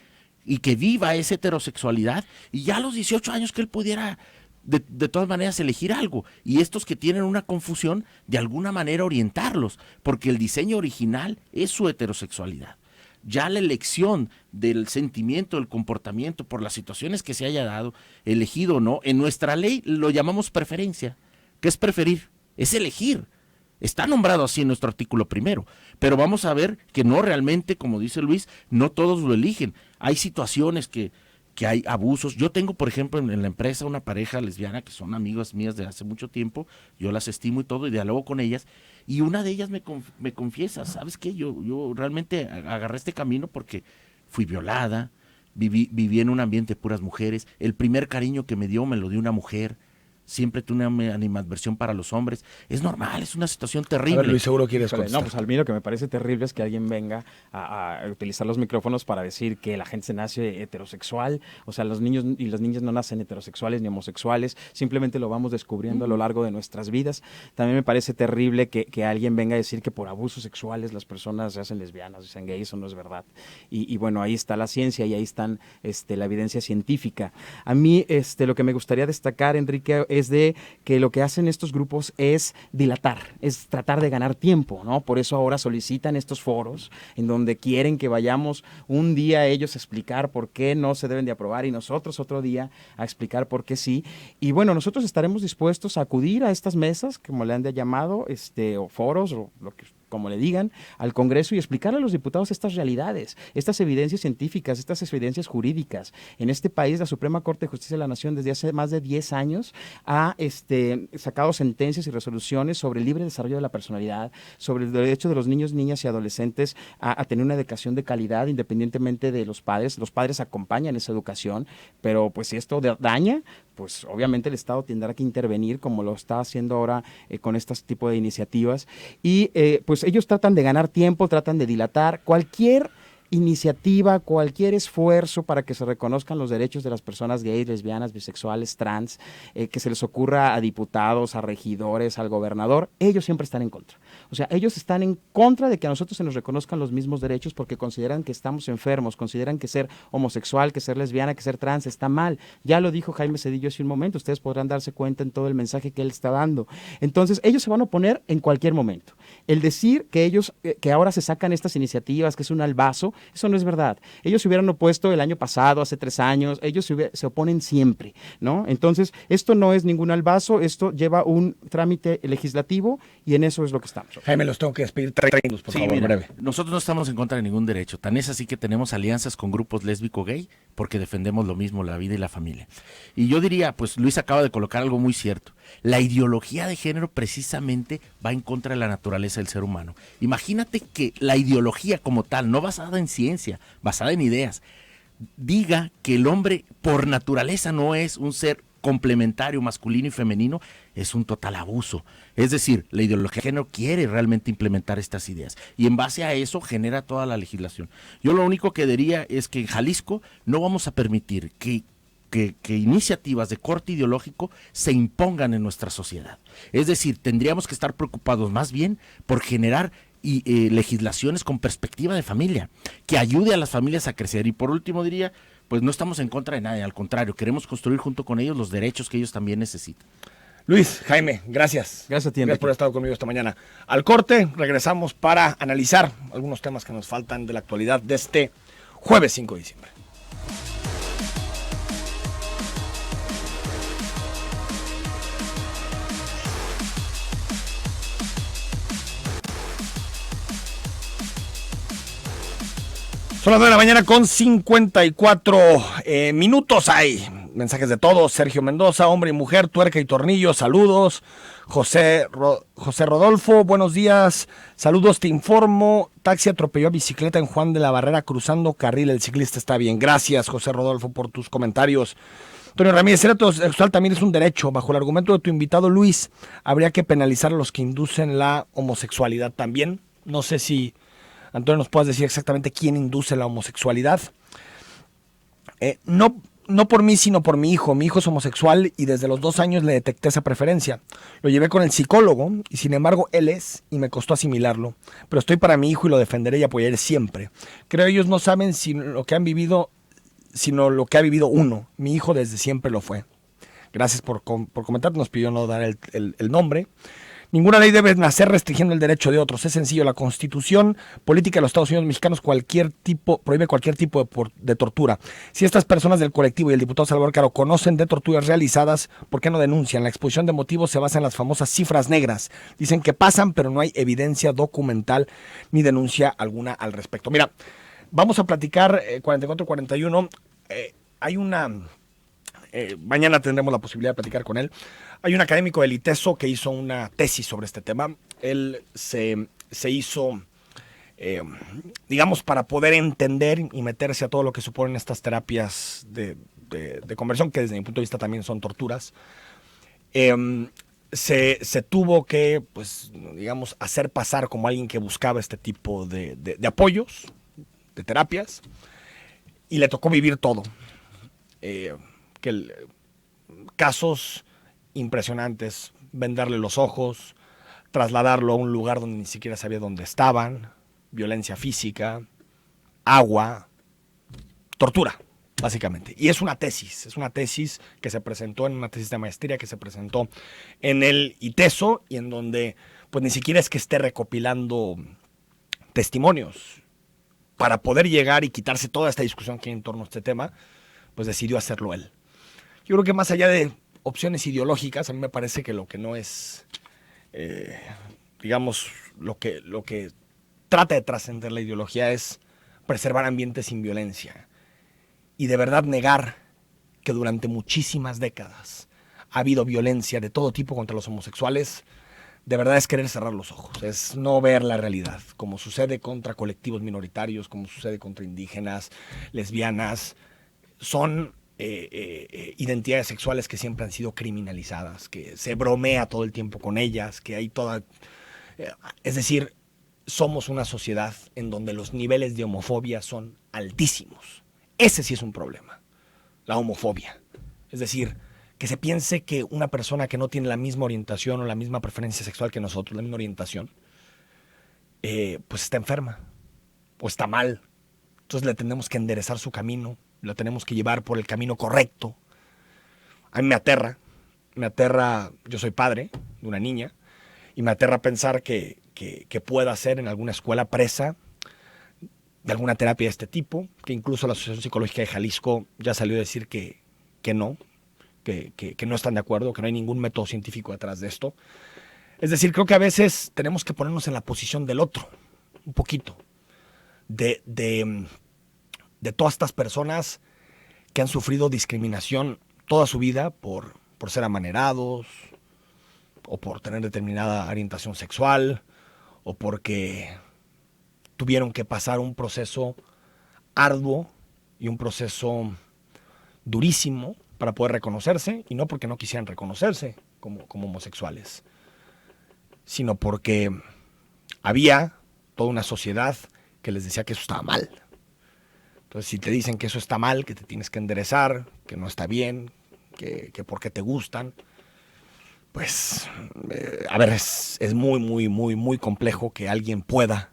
y que viva esa heterosexualidad, y ya a los 18 años que él pudiera de todas maneras elegir algo, y estos que tienen una confusión, de alguna manera orientarlos, porque el diseño original es su heterosexualidad. Ya la elección del sentimiento, del comportamiento, por las situaciones que se haya dado, elegido o no, en nuestra ley lo llamamos preferencia. ¿Qué es preferir? Es elegir. Está nombrado así en nuestro artículo 1, pero vamos a ver que no realmente, como dice Luis, no todos lo eligen. Hay situaciones que hay abusos. Yo tengo, por ejemplo, en la empresa una pareja lesbiana que son amigas mías de hace mucho tiempo, yo las estimo y todo, y dialogo con ellas, y una de ellas me confiesa, ¿sabes qué? Yo realmente agarré este camino porque fui violada, viví en un ambiente de puras mujeres, el primer cariño que me dio una mujer, siempre tuve una animadversión para los hombres. Es normal, es una situación terrible. A ver, Luis, seguro quieres contestar. No, pues a mí lo que me parece terrible es que alguien venga a utilizar los micrófonos para decir que la gente se nace heterosexual. O sea, los niños y las niñas no nacen heterosexuales ni homosexuales, simplemente lo vamos descubriendo a lo largo de nuestras vidas. También me parece terrible que alguien venga a decir que por abusos sexuales las personas se hacen lesbianas, se hacen gays, eso no es verdad. Y bueno, ahí está la ciencia y ahí están la evidencia científica. A mí lo que me gustaría destacar, Enrique, es de que lo que hacen estos grupos es dilatar, es tratar de ganar tiempo, ¿no? Por eso ahora solicitan estos foros en donde quieren que vayamos un día ellos a explicar por qué no se deben de aprobar y nosotros otro día a explicar por qué sí. Y bueno, nosotros estaremos dispuestos a acudir a estas mesas, como le han llamado, o foros, o lo que como le digan, al Congreso y explicarle a los diputados estas realidades, estas evidencias científicas, estas evidencias jurídicas. En este país, la Suprema Corte de Justicia de la Nación, desde hace más de 10 años, ha sacado sentencias y resoluciones sobre el libre desarrollo de la personalidad, sobre el derecho de los niños, niñas y adolescentes a tener una educación de calidad, independientemente de los padres. Los padres acompañan esa educación, pero pues si esto daña, pues obviamente el Estado tendrá que intervenir, como lo está haciendo ahora con este tipo de iniciativas. Y pues ellos tratan de ganar tiempo, tratan de dilatar cualquier iniciativa, cualquier esfuerzo para que se reconozcan los derechos de las personas gays, lesbianas, bisexuales, trans, que se les ocurra a diputados, a regidores, al gobernador, ellos siempre están en contra. O sea, ellos están en contra de que a nosotros se nos reconozcan los mismos derechos porque consideran que estamos enfermos, consideran que ser homosexual, que ser lesbiana, que ser trans está mal. Ya lo dijo Jaime Cedillo hace un momento, ustedes podrán darse cuenta en todo el mensaje que él está dando. Entonces, ellos se van a oponer en cualquier momento. El decir que ellos, que ahora se sacan estas iniciativas, que es un albazo, eso no es verdad. Ellos se hubieran opuesto el año pasado, hace 3 años, ellos se oponen siempre, ¿no? Entonces, esto no es ningún albazo, esto lleva un trámite legislativo y en eso es lo que estamos. Jaime, los tengo que despedir 30 segundos, por favor, mira, breve. Nosotros no estamos en contra de ningún derecho, tan es así que tenemos alianzas con grupos lésbico-gay porque defendemos lo mismo, la vida y la familia. Y yo diría, pues Luis acaba de colocar algo muy cierto, la ideología de género precisamente va en contra de la naturaleza del ser humano. Imagínate que la ideología como tal, no basada en ciencia, basada en ideas, diga que el hombre por naturaleza no es un ser complementario masculino y femenino, es un total abuso. Es decir, la ideología de género quiere realmente implementar estas ideas y en base a eso genera toda la legislación. Yo lo único que diría es que en Jalisco no vamos a permitir que iniciativas de corte ideológico se impongan en nuestra sociedad. Es decir, tendríamos que estar preocupados más bien por generar legislaciones con perspectiva de familia, que ayude a las familias a crecer. Y por último diría, pues no estamos en contra de nadie, al contrario, queremos construir junto con ellos los derechos que ellos también necesitan. Luis, Jaime, gracias. Gracias a ti, Gracias por haber estado conmigo esta mañana. Al corte, regresamos para analizar algunos temas que nos faltan de la actualidad de este jueves 5 de diciembre. Son las 9 de la mañana con 54 minutos. Hay mensajes de todos. Sergio Mendoza, hombre y mujer, tuerca y tornillo, saludos. José Rodolfo, buenos días, saludos, te informo, taxi atropelló a bicicleta en Juan de la Barrera cruzando carril, el ciclista está bien. Gracias, José Rodolfo, por tus comentarios. Antonio Ramírez, ser heterosexual también es un derecho. Bajo el argumento de tu invitado Luis, habría que penalizar a los que inducen la homosexualidad también. No sé si, Antonio, nos puedas decir exactamente quién induce la homosexualidad. No por mí, sino por mi hijo. Mi hijo es homosexual y desde los 2 años le detecté esa preferencia. Lo llevé con el psicólogo y sin embargo él es y me costó asimilarlo. Pero estoy para mi hijo y lo defenderé y apoyaré siempre. Creo ellos no saben si lo que han vivido, sino lo que ha vivido uno. Mi hijo desde siempre lo fue. Gracias por comentar, nos pidió no dar el nombre. Ninguna ley debe nacer restringiendo el derecho de otros. Es sencillo, la Constitución Política de los Estados Unidos Mexicanos prohíbe cualquier tipo de tortura. Si estas personas del colectivo y el diputado Salvador Caro conocen de torturas realizadas, ¿por qué no denuncian? La exposición de motivos se basa en las famosas cifras negras. Dicen que pasan, pero no hay evidencia documental ni denuncia alguna al respecto. Mira, vamos a platicar 44-41. Hay una... mañana tendremos la posibilidad de platicar con él. Hay un académico del ITESO que hizo una tesis sobre este tema. Él se hizo, digamos, para poder entender y meterse a todo lo que suponen estas terapias de conversión, que desde mi punto de vista también son torturas. Se tuvo que, pues, digamos, hacer pasar como alguien que buscaba este tipo de apoyos, de terapias, y le tocó vivir todo. Casos impresionantes, vendarle los ojos, trasladarlo a un lugar donde ni siquiera sabía dónde estaban, violencia física, agua, tortura, básicamente. Y es una tesis que se presentó en una tesis de maestría que se presentó en el ITESO y en donde pues ni siquiera es que esté recopilando testimonios para poder llegar y quitarse toda esta discusión que hay en torno a este tema, pues decidió hacerlo él. Yo creo que más allá de opciones ideológicas, a mí me parece que lo que no es, digamos, lo que trata de trascender la ideología es preservar ambientes sin violencia. Y de verdad negar que durante muchísimas décadas ha habido violencia de todo tipo contra los homosexuales, de verdad es querer cerrar los ojos, es no ver la realidad, como sucede contra colectivos minoritarios, como sucede contra indígenas, lesbianas. Son identidades sexuales que siempre han sido criminalizadas, que se bromea todo el tiempo con ellas, que hay toda... es decir, somos una sociedad en donde los niveles de homofobia son altísimos. Ese sí es un problema, la homofobia. Es decir, que se piense que una persona que no tiene la misma orientación o la misma preferencia sexual que nosotros, la misma orientación, pues está enferma o está mal. Entonces le tenemos que enderezar su camino, lo tenemos que llevar por el camino correcto. A mí me aterra, yo soy padre de una niña, y me aterra pensar que pueda ser en alguna escuela presa de alguna terapia de este tipo, que incluso la Asociación Psicológica de Jalisco ya salió a decir que no, que no están de acuerdo, que no hay ningún método científico detrás de esto. Es decir, creo que a veces tenemos que ponernos en la posición del otro, un poquito, de todas estas personas que han sufrido discriminación toda su vida por ser amanerados, o por tener determinada orientación sexual, o porque tuvieron que pasar un proceso arduo y un proceso durísimo para poder reconocerse, y no porque no quisieran reconocerse como homosexuales, sino porque había toda una sociedad que les decía que eso estaba mal. Entonces, si te dicen que eso está mal, que te tienes que enderezar, que no está bien, que porque te gustan, pues, a ver, es muy complejo que alguien pueda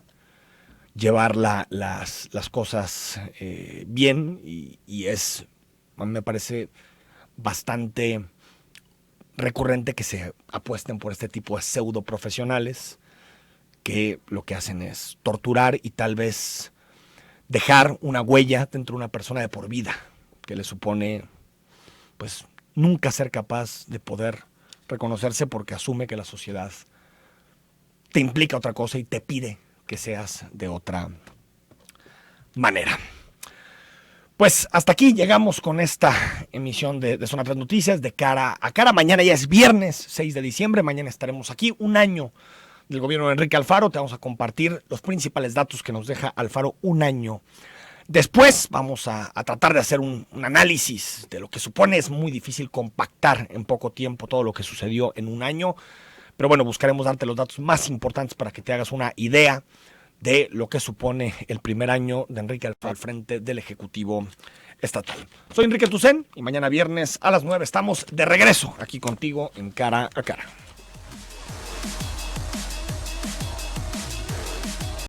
llevar las cosas bien, y es, a mí me parece bastante recurrente que se apuesten por este tipo de pseudo profesionales que lo que hacen es torturar y tal vez dejar una huella dentro de una persona de por vida, que le supone pues nunca ser capaz de poder reconocerse, porque asume que la sociedad te implica otra cosa y te pide que seas de otra manera. Pues hasta aquí llegamos con esta emisión de Zona 3 Noticias, de Cara a Cara. Mañana ya es viernes 6 de diciembre, mañana estaremos aquí, un año del gobierno de Enrique Alfaro. Te vamos a compartir los principales datos que nos deja Alfaro un año después. Vamos a tratar de hacer un análisis de lo que supone. Es muy difícil compactar en poco tiempo todo lo que sucedió en un año, pero bueno, buscaremos darte los datos más importantes para que te hagas una idea de lo que supone el primer año de Enrique Alfaro al frente del Ejecutivo Estatal. Soy Enrique Tucen y mañana viernes a las 9 estamos de regreso aquí contigo en Cara a Cara.